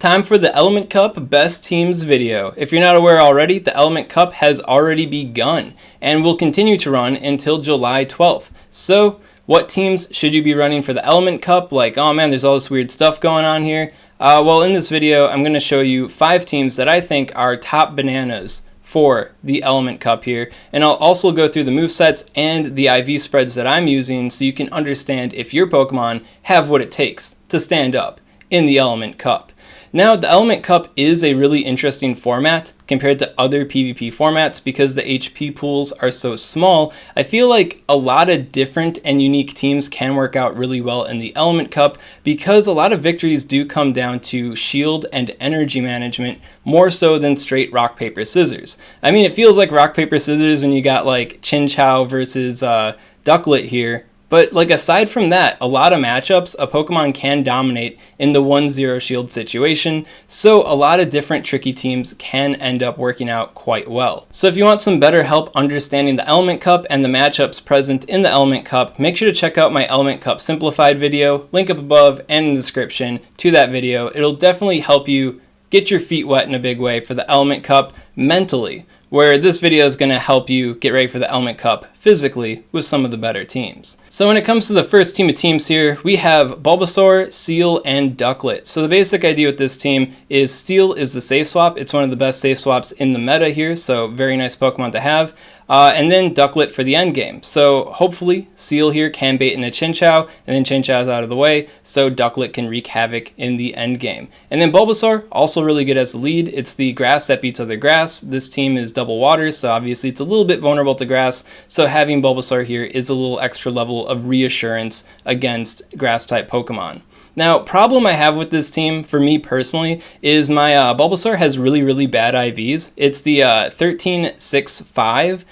Time for the Element Cup Best Teams video. If you're not aware already, the Element Cup has already begun and will continue to run until July 12th. So, what teams should you be running for the Element Cup? Like, oh man, there's all this weird stuff going on here. Well, in this video, I'm going to show you 5 teams that I think are top bananas for the Element Cup here, and I'll also go through the movesets and the IV spreads that I'm using so you can understand if your Pokemon have what it takes to stand up in the Element Cup. Now, the Element Cup is a really interesting format compared to other PvP formats because the HP pools are so small. I feel like a lot of different and unique teams can work out really well in the Element Cup because a lot of victories do come down to shield and energy management more so than straight rock, paper, scissors. I mean, it feels like rock, paper, scissors when you got like Chinchou versus Ducklett here. But like aside from that, a lot of matchups, a Pokemon can dominate in the 1-0 shield situation, so a lot of different tricky teams can end up working out quite well. So if you want some better help understanding the Element Cup and the matchups present in the Element Cup, make sure to check out my Element Cup Simplified video, link up above and in the description to that video. It'll definitely help you get your feet wet in a big way for the Element Cup mentally, where this video is going to help you get ready for the Element Cup physically with some of the better teams. So when it comes to the first team of teams here, we have Bulbasaur, Seel, and Ducklett. So the basic idea with this team is Seel is the safe swap. It's one of the best safe swaps in the meta here, so very nice Pokemon to have. And then Ducklett for the end game. So hopefully Seel here can bait in a Chinchou, and then Chinchou's out of the way, so Ducklett can wreak havoc in the end game. And then Bulbasaur, also really good as the lead. It's the grass that beats other grass. This team is double water, so obviously it's a little bit vulnerable to grass, so having Bulbasaur here is a little extra level of reassurance against grass-type Pokemon. Now, problem I have with this team, for me personally, is my Bulbasaur has really bad IVs. It's the 13-6-5,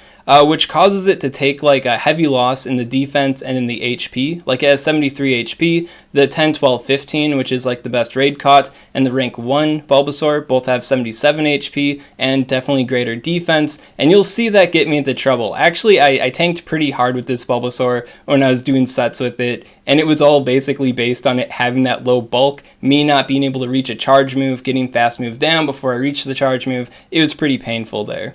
which causes it to take like a heavy loss in the defense and in the HP. Like it has 73 HP, the 10-12-15, which is like the best raid caught, and the rank 1 Bulbasaur both have 77 HP and definitely greater defense, and you'll see that get me into trouble. Actually, I tanked pretty hard with this Bulbasaur when I was doing sets with it, and it was all basically based on it having that low bulk, me not being able to reach a charge move, getting fast move down before I reached the charge move. It was pretty painful there.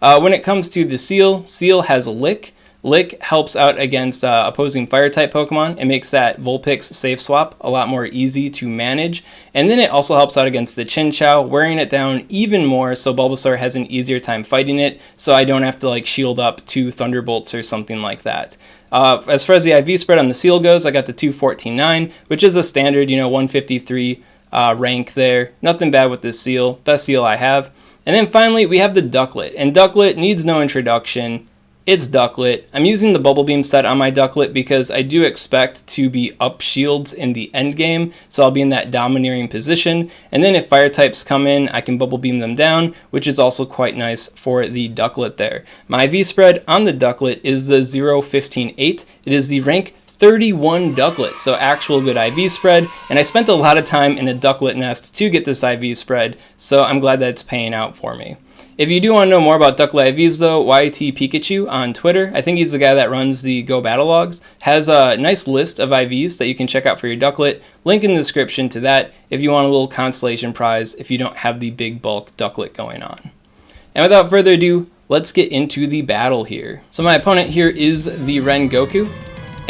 When it comes to the Seel, Seel has Lick. Lick helps out against opposing fire-type Pokemon. It makes that Vulpix safe swap a lot more easy to manage. And then it also helps out against the Chinchou, wearing it down even more so Bulbasaur has an easier time fighting it, so I don't have to like shield up 2 Thunderbolts or something like that. As far as the IV spread on the Seel goes, I got the 214-9, which is a standard, 153 rank there. Nothing bad with this Seel. Best Seel I have. And then finally, we have the Ducklett, and Ducklett needs no introduction. It's Ducklett. I'm using the Bubble Beam set on my Ducklett because I do expect to be up shields in the end game, so I'll be in that domineering position. And then if fire types come in, I can Bubble Beam them down, which is also quite nice for the Ducklett there. My IV spread on the Ducklett is the 0-15-8. It is the rank 31 Ducklett, so actual good IV spread, and I spent a lot of time in a Ducklett nest to get this IV spread, so I'm glad that it's paying out for me. If you do want to know more about Ducklett IVs though, YT Pikachu on Twitter, I think he's the guy that runs the Go Battle Logs, has a nice list of IVs that you can check out for your Ducklett. Link in the description to that if you want a little consolation prize if you don't have the big bulk Ducklett going on. And without further ado, let's get into the battle here. So my opponent here is the Rengoku,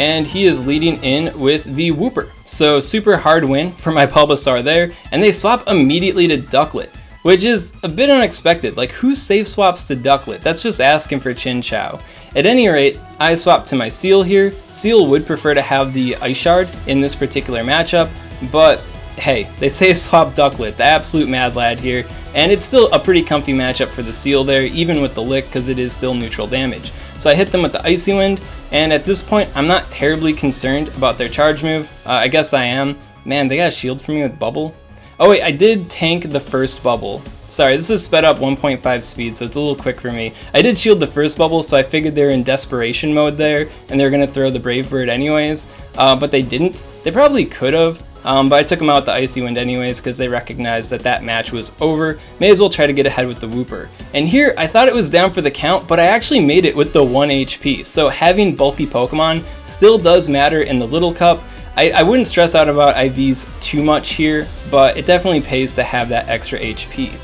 and he is leading in with the Wooper. So super hard win for my Bulbasaur there, and they swap immediately to Ducklett, which is a bit unexpected. Like, who safe swaps to Ducklett? That's just asking for Chinchou. At any rate, I swapped to my Seel here. Seel would prefer to have the Ice Shard in this particular matchup, but hey, they safe swap Ducklett, the absolute mad lad here, and it's still a pretty comfy matchup for the Seel there, even with the Lick, because it is still neutral damage. So I hit them with the Icy Wind, and at this point, I'm not terribly concerned about their charge move. I guess I am. Man, they got a shield for me with Bubble. Oh wait, I did tank the first Bubble. Sorry, this is sped up 1.5 speed, so it's a little quick for me. I did shield the first Bubble, so I figured they're in desperation mode there, and they're going to throw the Brave Bird anyways, but they didn't. They probably could have, but I took them out with the Icy Wind anyways because they recognized that that match was over. May as well try to get ahead with the Wooper. And here, I thought it was down for the count, but I actually made it with the 1 HP, so having bulky Pokemon still does matter in the Little Cup. I wouldn't stress out about IVs too much here, but it definitely pays to have that extra HP.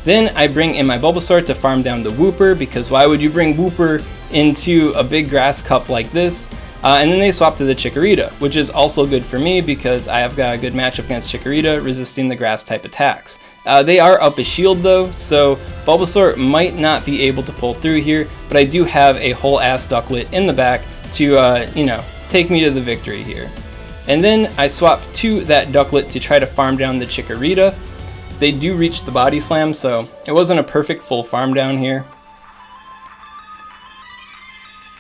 Then I bring in my Bulbasaur to farm down the Wooper, because why would you bring Wooper into a big grass cup like this? And then they swap to the Chikorita, which is also good for me because I have got a good matchup against Chikorita, resisting the grass type attacks. They are up a shield though, so Bulbasaur might not be able to pull through here, but I do have a whole ass Ducklett in the back to, you know, take me to the victory here. And then I swap to that Ducklett to try to farm down the Chikorita. They do reach the body slam, so it wasn't a perfect full farm down here.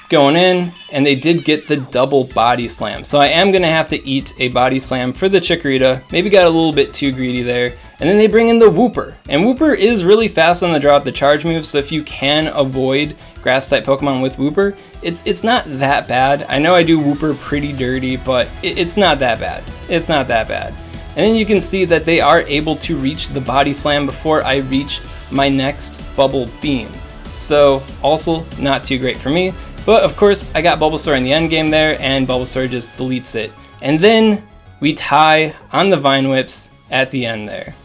Going in, and they did get the double body slam. So I am going to have to eat a body slam for the Chikorita. Maybe got a little bit too greedy there. And then they bring in the Wooper. And Wooper is really fast on the draw with the charge move, so if you can avoid grass type Pokemon with Wooper, it's not that bad. I know I do Wooper pretty dirty, but it's not that bad. It's not that bad. And then you can see that they are able to reach the body slam before I reach my next Bubble Beam. So also not too great for me. But of course, I got Bulbasaur in the end game there, and Bulbasaur just deletes it. And then we tie on the Vine Whips at the end there.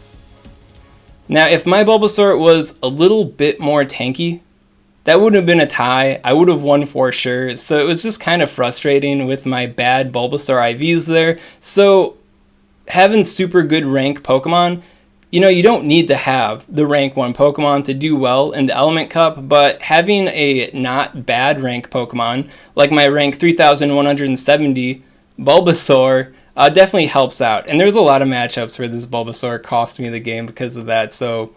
Now, if my Bulbasaur was a little bit more tanky, that wouldn't have been a tie. I would have won for sure. So it was just kind of frustrating with my bad Bulbasaur IVs there. So having super good rank Pokemon, you know, you don't need to have the rank 1 Pokemon to do well in the Element Cup, but having a not bad rank Pokemon, like my rank 3170 Bulbasaur, definitely helps out. And there's a lot of matchups where this Bulbasaur cost me the game because of that, so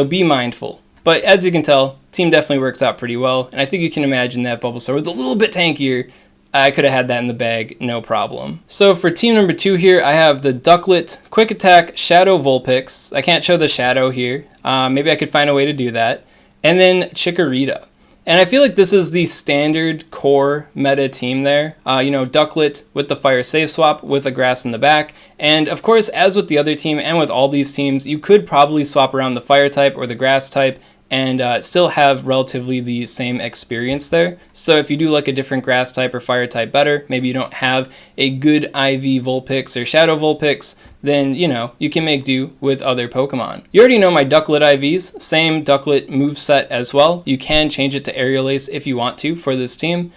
be mindful. But as you can tell, team definitely works out pretty well, and I think you can imagine that Bulbasaur was a little bit tankier. I could have had that in the bag, no problem. So for team number 2 here, I have the Ducklett, Quick Attack, Shadow Vulpix. I can't show the Shadow here. Maybe I could find a way to do that. And then Chikorita. And I feel like this is the standard core meta team there. You know, Ducklett with the Fire Safe Swap with a grass in the back. And of course, as with the other team and with all these teams, you could probably swap around the Fire type or the grass type and still have relatively the same experience there. So if you do like a different grass type or fire type better, maybe you don't have a good IV Vulpix or Shadow Vulpix, then, you know, you can make do with other Pokemon. You already know my Ducklett IVs, same Ducklett moveset as well. You can change it to Aerial Ace if you want to for this team.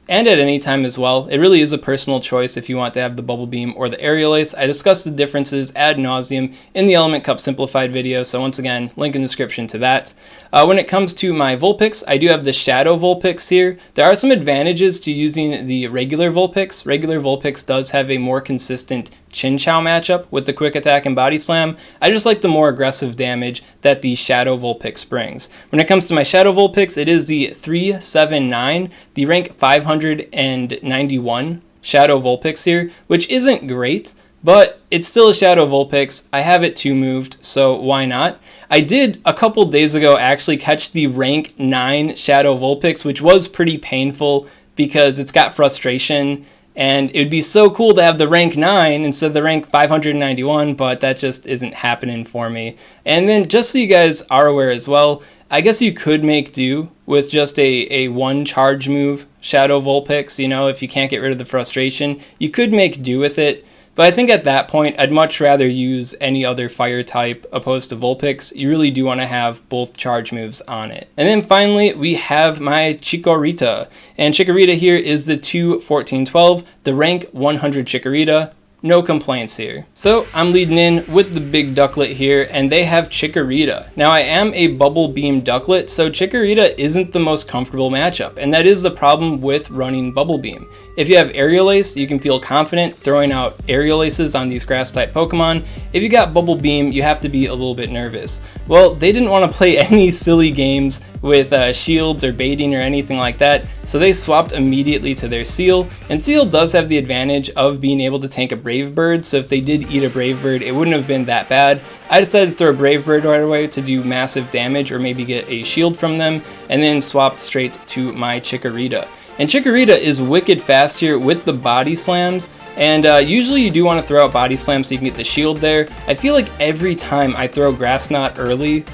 And at any time as well. It really is a personal choice if you want to have the Bubble Beam or the Aerial Ace. I discussed the differences ad nauseum in the Element Cup Simplified video, so once again, link in the description to that. When it comes to my Vulpix, I do have the Shadow Vulpix here. There are some advantages to using the regular Vulpix. Regular Vulpix does have a more consistent Chinchou matchup with the Quick Attack and Body Slam. I just like the more aggressive damage that the Shadow Vulpix brings. When it comes to my Shadow Vulpix, it is the 379, the rank 591 Shadow Vulpix here, which isn't great, but it's still a Shadow Vulpix. I have it 2 moved, so why not? I did a couple days ago actually catch the rank 9 Shadow Vulpix, which was pretty painful because it's got frustration. And it would be so cool to have the rank 9 instead of the rank 591, but that just isn't happening for me. And then just so you guys are aware as well, I guess you could make do with just a 1 charge move Shadow Vulpix, you know, if you can't get rid of the frustration. You could make do with it, but I think at that point, I'd much rather use any other fire type opposed to Vulpix. You really do want to have both charge moves on it. And then finally, we have my Chikorita. And Chikorita here is the 2-14-12, the rank 100 Chikorita. No complaints here. So I'm leading in with the big Ducklett here, and they have Chikorita. Now I am a Bubble Beam Ducklett, so Chikorita isn't the most comfortable matchup, and that is the problem with running Bubble Beam. If you have Aerial Ace, you can feel confident throwing out Aerial Aces on these grass type Pokemon. If you got Bubble Beam, you have to be a little bit nervous. Well, they didn't want to play any silly games with shields or baiting or anything like that, so they swapped immediately to their Seal, and Seal does have the advantage of being able to tank a Brave Bird, so if they did eat a Brave Bird, it wouldn't have been that bad. I decided to throw a Brave Bird right away to do massive damage or maybe get a shield from them, and then swapped straight to my Chikorita. And Chikorita is wicked fast here with the Body Slams, and usually you do want to throw out Body Slam so you can get the shield there. I feel like every time I throw Grass Knot early,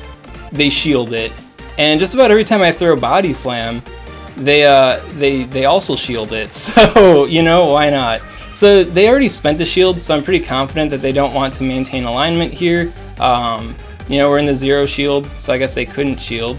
they shield it. And just about every time I throw Body Slam, they also shield it. So, you know, why not? So they already spent the shield, so I'm pretty confident that they don't want to maintain alignment here. You know, we're in the 0 shield, so I guess they couldn't shield.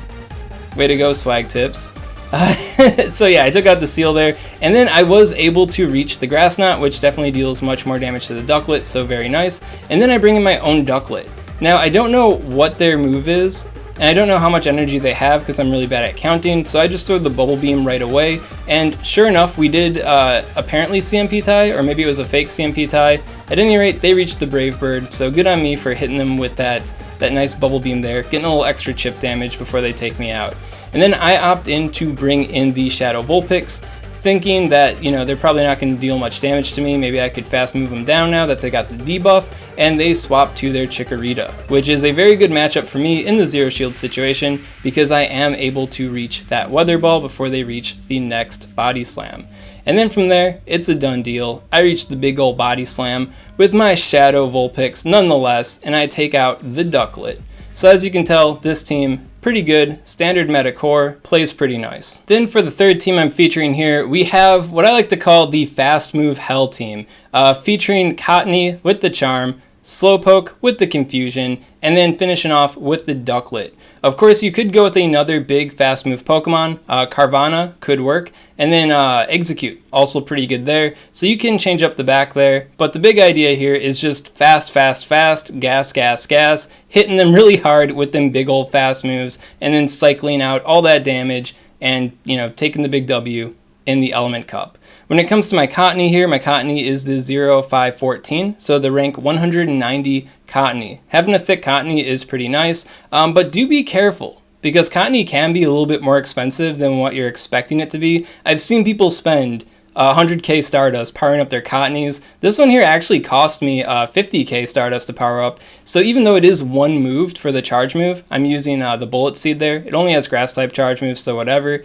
Way to go, SwagTips. So yeah, I took out the seal there, and then I was able to reach the Grass Knot, which definitely deals much more damage to the Ducklett, so very nice. And then I bring in my own Ducklett. Now, I don't know what their move is, and I don't know how much energy they have because I'm really bad at counting, so I just throw the Bubble Beam right away, and sure enough, we did apparently CMP tie, or maybe it was a fake CMP tie. At any rate, they reached the Brave Bird, so good on me for hitting them with that nice Bubble Beam there, getting a little extra chip damage before they take me out. And then I opt in to bring in the Shadow Vulpix, thinking that, you know, they're probably not going to deal much damage to me. Maybe I could fast move them down now that they got the debuff, and they swap to their Chikorita, which is a very good matchup for me in the 0 shield situation because I am able to reach that Weather Ball before they reach the next Body Slam. And then from there, it's a done deal. I reach the big ol' Body Slam with my Shadow Vulpix nonetheless, and I take out the Ducklett. So as you can tell, this team, pretty good, standard meta core, plays pretty nice. Then for the third team I'm featuring here, we have what I like to call the Fast Move Hell team, featuring Cottonee with the Charm, Slowpoke with the Confusion, and then finishing off with the Ducklett. Of course, you could go with another big fast move Pokemon. Carvanha could work, and then Execute, also pretty good there. So you can change up the back there, but the big idea here is just fast, fast, fast, gas, gas, gas, hitting them really hard with them big old fast moves, and then cycling out all that damage and, you know, taking the big W in the Element Cup. When it comes to my Cottonee here, my Cottonee is the 0514, so the rank 190 Cottonee. Having a thick Cottonee is pretty nice, but do be careful, because Cottonee can be a little bit more expensive than what you're expecting it to be. I've seen people spend 100k Stardust powering up their Cottonees. This one here actually cost me 50k Stardust to power up, so even though it is one moved for the charge move, I'm using the Bullet Seed there. It only has grass type charge moves, so whatever.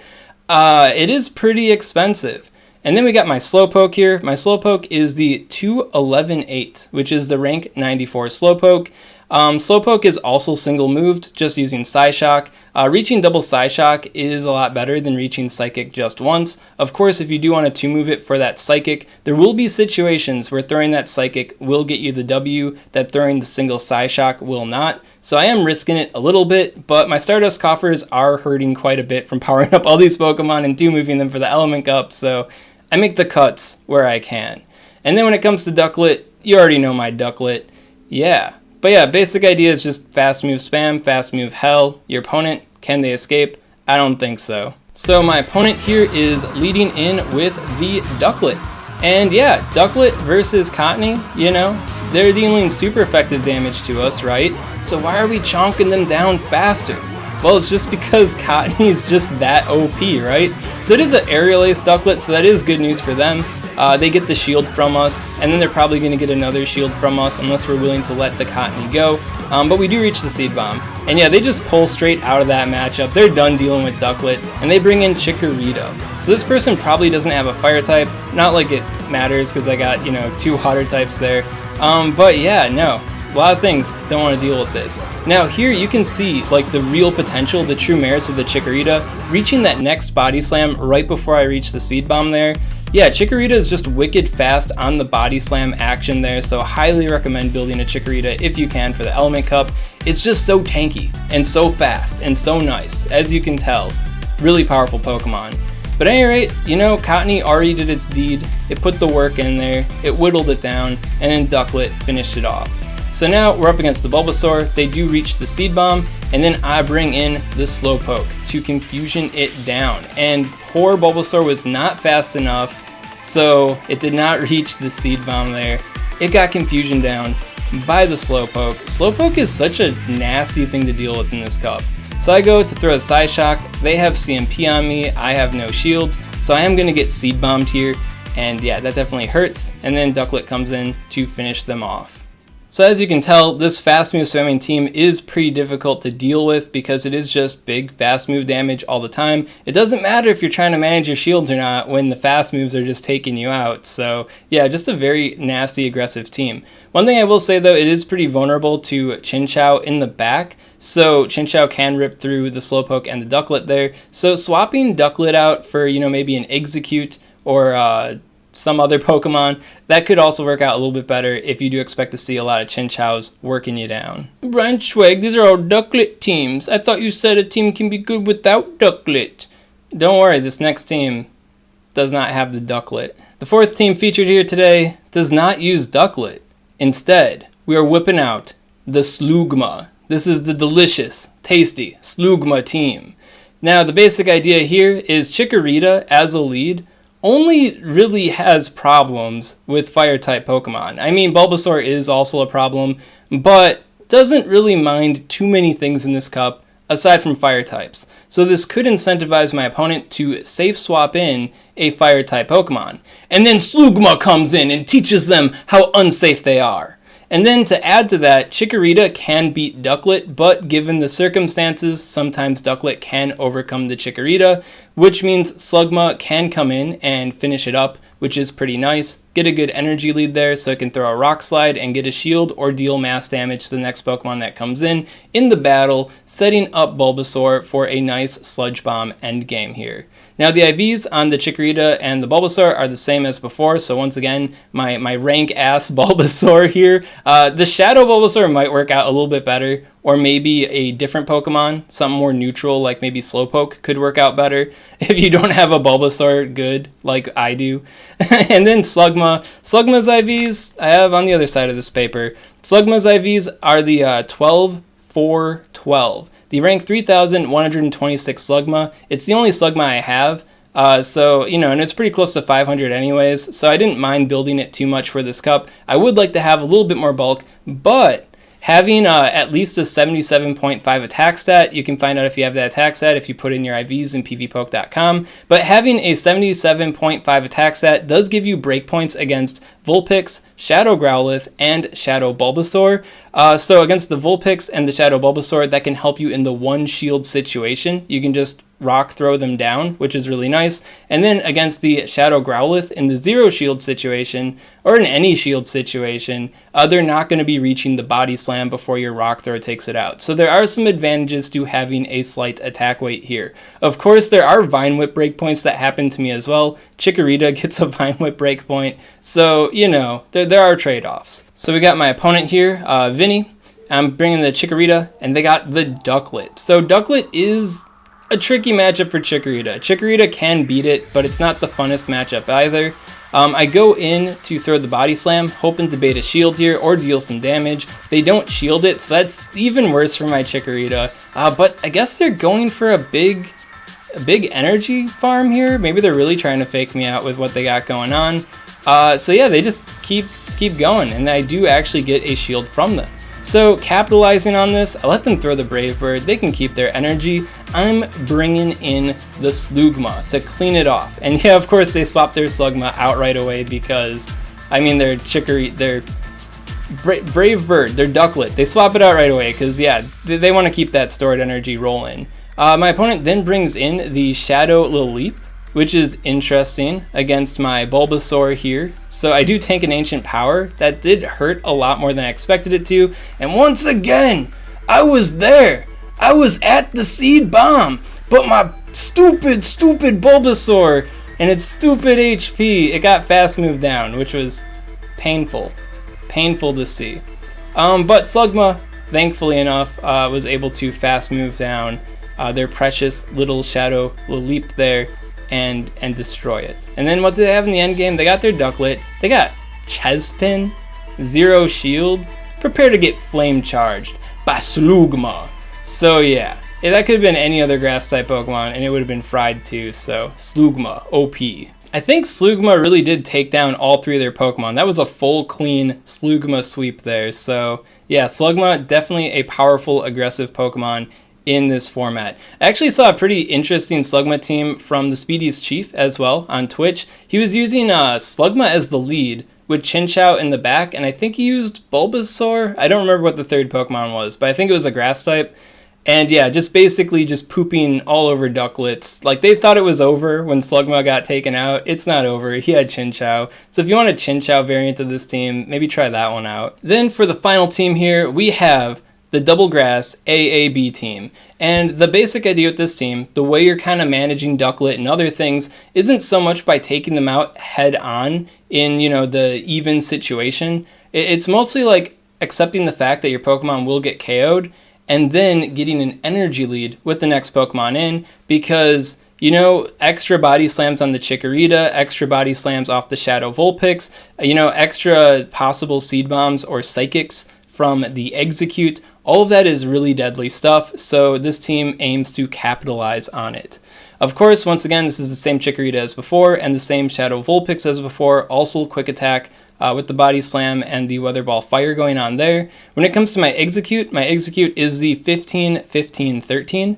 It is pretty expensive. And then we got my Slowpoke here. My Slowpoke is the 2118, which is the rank 94 Slowpoke. Slowpoke is also single moved, just using Psyshock. Reaching double Psyshock is a lot better than reaching Psychic just once. Of course, if you do want to 2-move it for that Psychic, there will be situations where throwing that Psychic will get you the W, that throwing the single Psyshock will not. So I am risking it a little bit, but my Stardust coffers are hurting quite a bit from powering up all these Pokemon and 2-moving them for the Element Cup, so I make the cuts where I can. And then when it comes to Ducklett, you already know my Ducklett. Yeah. But yeah, basic idea is just fast move spam, fast move hell. Your opponent, can they escape? I don't think so. So my opponent here is leading in with the Ducklett. And yeah, Ducklett versus Cottonee, you know, they're dealing super effective damage to us, right? So why are we chonking them down faster? Well, it's just because Cottonee is just that OP, right? So it is an Aerial Ace Ducklett, so that is good news for them. They get the shield from us, and then they're probably going to get another shield from us unless we're willing to let the Cottonee go. But we do reach the Seed Bomb. And yeah, they just pull straight out of that matchup. They're done dealing with Ducklett, and they bring in Chikorita. So this person probably doesn't have a Fire type. Not like it matters, because I got, you know, 2 Water types there. But yeah, no. A lot of things don't want to deal with this. Now here you can see like the real potential, the true merits of the Chikorita, reaching that next Body Slam right before I reach the Seed Bomb there. Yeah, Chikorita is just wicked fast on the Body Slam action there, so highly recommend building a Chikorita if you can for the Element Cup. It's just so tanky and so fast and so nice, as you can tell. Really powerful Pokemon. But at any rate, you know, Cottonee already did its deed. It put the work in there, it whittled it down, and then Ducklett finished it off. So now we're up against the Bulbasaur. They do reach the Seed Bomb, and then I bring in the Slowpoke to Confusion it down. And poor Bulbasaur was not fast enough, so it did not reach the Seed Bomb there. It got Confusion down by the Slowpoke. Slowpoke is such a nasty thing to deal with in this cup. So I go to throw a Psyshock. They have CMP on me. I have no shields, so I am going to get Seed Bombed here. And yeah, that definitely hurts. And then Ducklett comes in to finish them off. So as you can tell, this fast move spamming team is pretty difficult to deal with because it is just big fast move damage all the time. It doesn't matter if you're trying to manage your shields or not when the fast moves are just taking you out. So yeah, just a very nasty aggressive team. One thing I will say though, it is pretty vulnerable to Chinchou in the back. So Chinchou can rip through the Slowpoke and the Ducklett there. So swapping Ducklett out for, you know, maybe an Execute or some other Pokemon, that could also work out a little bit better if you do expect to see a lot of Chinchous working you down. Brian Schweg, these are all Ducklett teams. I thought you said a team can be good without Ducklett. Don't worry, this next team does not have the Ducklett. The fourth team featured here today does not use Ducklett. Instead, we are whipping out the Slugma. This is the delicious, tasty Slugma team. Now, the basic idea here is Chikorita as a lead only really has problems with fire-type Pokemon. I mean, Bulbasaur is also a problem, but doesn't really mind too many things in this cup aside from fire types. So this could incentivize my opponent to safe swap in a fire-type Pokemon. And then Slugma comes in and teaches them how unsafe they are. And then to add to that, Chikorita can beat Ducklett, but given the circumstances, sometimes Ducklett can overcome the Chikorita, which means Slugma can come in and finish it up, which is pretty nice. Get a good energy lead there so it can throw a Rock Slide and get a shield or deal mass damage to the next Pokemon that comes in the battle, setting up Bulbasaur for a nice Sludge Bomb endgame here. Now the IVs on the Chikorita and the Bulbasaur are the same as before, so once again, my rank-ass Bulbasaur here. The Shadow Bulbasaur might work out a little bit better, or maybe a different Pokemon, something more neutral, like maybe Slowpoke could work out better if you don't have a Bulbasaur good, like I do. And then Slugma. Slugma's IVs, I have on the other side of this paper. Slugma's IVs are the 12, 4, 12. The rank 3,126 Slugma. It's the only Slugma I have, so, you know, and it's pretty close to 500 anyways, so I didn't mind building it too much for this cup. I would like to have a little bit more bulk, but having at least a 77.5 attack stat, you can find out if you have that attack stat if you put in your IVs in pvpoke.com, but having a 77.5 attack stat does give you breakpoints against Vulpix, Shadow Growlithe, and Shadow Bulbasaur. So against the Vulpix and the Shadow Bulbasaur, that can help you in the one shield situation. You can just rock throw them down, which is really nice. And then against the Shadow Growlithe in the zero shield situation, or in any shield situation, they're not going to be reaching the body slam before your rock throw takes it out. So there are some advantages to having a slight attack weight here. Of course, there are Vine Whip breakpoints that happen to me as well. Chikorita gets a Vine Whip breakpoint, so, you know, there are trade-offs. So we got my opponent here, Vinny. I'm bringing the Chikorita, and they got the Ducklett. So Ducklett is a tricky matchup for Chikorita. Chikorita can beat it, but it's not the funnest matchup either. I go in to throw the Body Slam, hoping to bait a shield here or deal some damage. They don't shield it, so that's even worse for my Chikorita. But I guess they're going for a big energy farm here. Maybe they're really trying to fake me out with what they got going on. So yeah, they just keep going, and I do actually get a shield from them. So capitalizing on this, I let them throw the Brave Bird. They can keep their energy. I'm bringing in the Slugma to clean it off. And yeah, of course, they swap their Slugma out right away because, I mean, their Brave Bird, their Ducklett, they swap it out right away because, yeah, they want to keep that stored energy rolling. My opponent then brings in the Shadow Leap, which is interesting against my Bulbasaur here. So I do tank an Ancient Power. That did hurt a lot more than I expected it to. And once again, I was there. I was at the Seed Bomb. But my stupid Bulbasaur and its stupid HP, it got fast moved down, which was painful. Painful to see. But Slugma, thankfully enough, was able to fast move down their precious little Shadow Leap there and destroy it. And then what do they have in the end game? They got their Ducklett. They got Chespin, zero shield. Prepare to get flame charged by Slugma. So yeah, that could have been any other grass type Pokemon and it would have been fried too. So Slugma, OP. I think Slugma really did take down all three of their Pokemon. That was a full clean Slugma sweep there. So yeah, Slugma, definitely a powerful, aggressive Pokemon in this format. I actually saw a pretty interesting Slugma team from the Speedy's Chief as well on Twitch. He was using Slugma as the lead with Chinchou in the back, and I think he used Bulbasaur. I don't remember what the third Pokemon was, but I think it was a grass type. And yeah, just basically just pooping all over Duckletts. Like, they thought it was over when Slugma got taken out. It's not over. He had Chinchou. So if you want a Chinchou variant of this team, maybe try that one out. Then for the final team here, we have the Double Grass AAB team. And the basic idea with this team, the way you're kind of managing Ducklett and other things, isn't so much by taking them out head on in, the even situation. It's mostly like accepting the fact that your Pokemon will get KO'd and then getting an energy lead with the next Pokemon in, because extra body slams on the Chikorita, extra body slams off the Shadow Vulpix, extra possible seed bombs or psychics from the Execute. All of that is really deadly stuff, so this team aims to capitalize on it. Of course, once again, this is the same Chikorita as before and the same Shadow Vulpix as before, also quick attack with the body slam and the Weather Ball Fire going on there. When it comes to my Execute is the 15-15-13.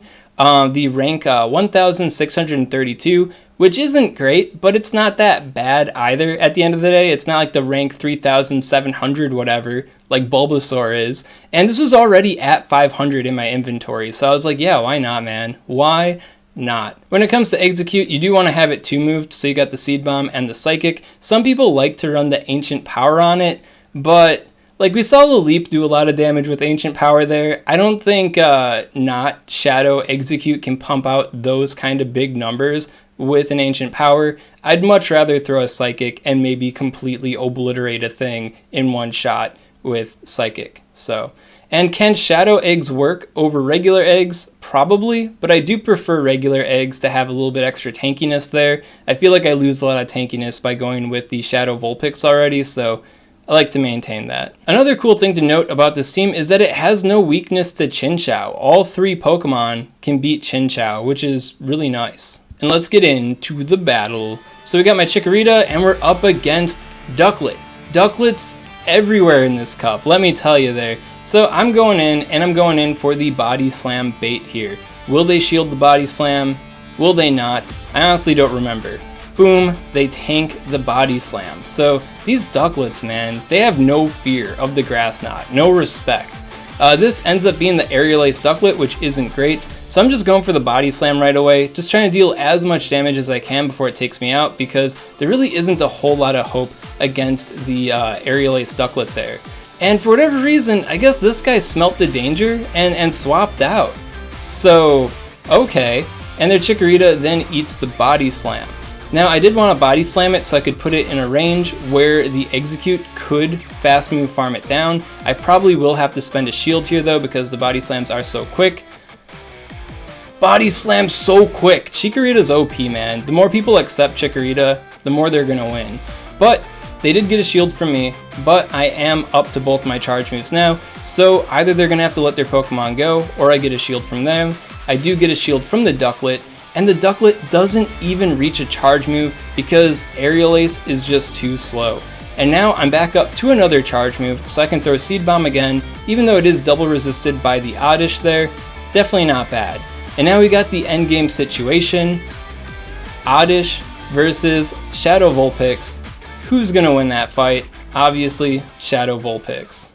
The rank 1632, which isn't great, but it's not that bad either at the end of the day. It's not like the rank 3700 whatever, like Bulbasaur is. And this was already at 500 in my inventory, so I was like, yeah, why not, man? Why not? When it comes to Execute, you do want to have it 2 moved, so you got the Seed Bomb and the Psychic. Some people like to run the Ancient Power on it, but like we saw the Leap do a lot of damage with Ancient Power there. I don't think not Shadow Execute can pump out those kind of big numbers with an Ancient Power. I'd much rather throw a Psychic and maybe completely obliterate a thing in one shot with Psychic. And can Shadow Eggs work over regular eggs? Probably, but I do prefer regular eggs to have a little bit extra tankiness there. I feel like I lose a lot of tankiness by going with the Shadow Vulpix already, so I like to maintain that. Another cool thing to note about this team is that it has no weakness to Chinchou. All 3 Pokemon can beat Chinchou, which is really nice. And let's get into the battle. So we got my Chikorita, and we're up against Ducklett. Ducklett's everywhere in this cup, let me tell you there. So I'm going in for the Body Slam bait here. Will they shield the Body Slam? Will they not? I honestly don't remember. Boom, they tank the Body Slam. So these Duckletts, man, they have no fear of the Grass Knot, no respect. This ends up being the Aerial Ace Ducklett, which isn't great. So I'm just going for the Body Slam right away, just trying to deal as much damage as I can before it takes me out, because there really isn't a whole lot of hope against the Aerial Ace Ducklett there. And for whatever reason, I guess this guy smelt the danger and swapped out. So, okay. And their Chikorita then eats the Body Slam. Now, I did want to Body Slam it so I could put it in a range where the Execute could fast move farm it down. I probably will have to spend a shield here though, because the Body Slams are so quick. Body Slam so quick! Chikorita's OP, man. The more people accept Chikorita, the more they're gonna win. But they did get a shield from me, but I am up to both my charge moves now, so either they're gonna have to let their Pokemon go, or I get a shield from them. I do get a shield from the Ducklett, and the Ducklett doesn't even reach a charge move because Aerial Ace is just too slow. And now I'm back up to another charge move, so I can throw Seed Bomb again, even though it is double resisted by the Oddish there. Definitely not bad. And now we got the endgame situation. Oddish versus Shadow Vulpix. Who's gonna win that fight? Obviously, Shadow Vulpix.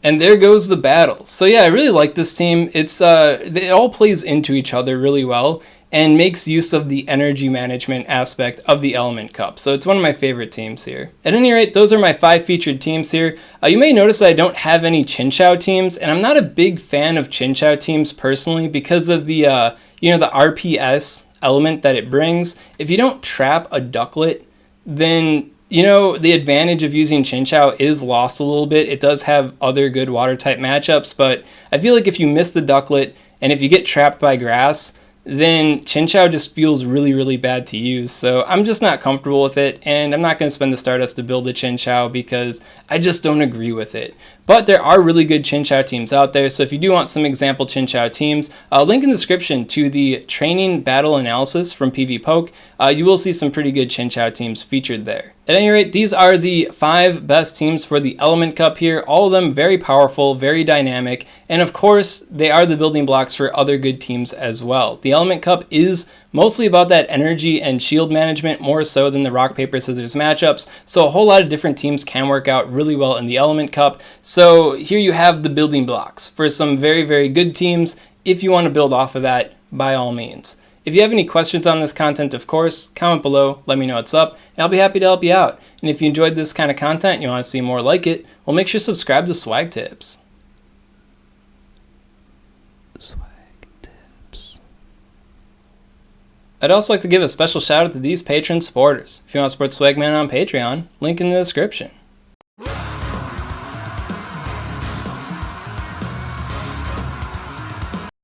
And there goes the battle. So yeah, I really like this team. It all plays into each other really well and makes use of the energy management aspect of the Element Cup. So it's one of my favorite teams here. At any rate, those are my 5 featured teams here. You may notice that I don't have any Chinchou teams, and I'm not a big fan of Chinchou teams personally because of the the RPS element that it brings. If you don't trap a Ducklett, then the advantage of using Chinchou is lost a little bit. It does have other good water type matchups, but I feel like if you miss the Ducklett and if you get trapped by grass, then Chinchou just feels really, really bad to use. So I'm just not comfortable with it, and I'm not going to spend the Stardust to build a Chinchou because I just don't agree with it. But there are really good Chinchou teams out there, so if you do want some example Chinchou teams, link in the description to the training battle analysis from PvPoke. You will see some pretty good Chinchou teams featured there. At any rate, these are the 5 best teams for the Element Cup here. All of them very powerful, very dynamic, and of course, they are the building blocks for other good teams as well. The Element Cup is mostly about that energy and shield management more so than the rock, paper, scissors matchups, so a whole lot of different teams can work out really well in the Element Cup. So here you have the building blocks for some very, very good teams. If you want to build off of that, by all means. If you have any questions on this content, of course, comment below, let me know what's up, and I'll be happy to help you out. And if you enjoyed this kind of content and you want to see more like it, well, make sure to subscribe to SwagTips. SwagTips. I'd also like to give a special shout out to these Patreon supporters. If you want to support Swagman on Patreon, link in the description.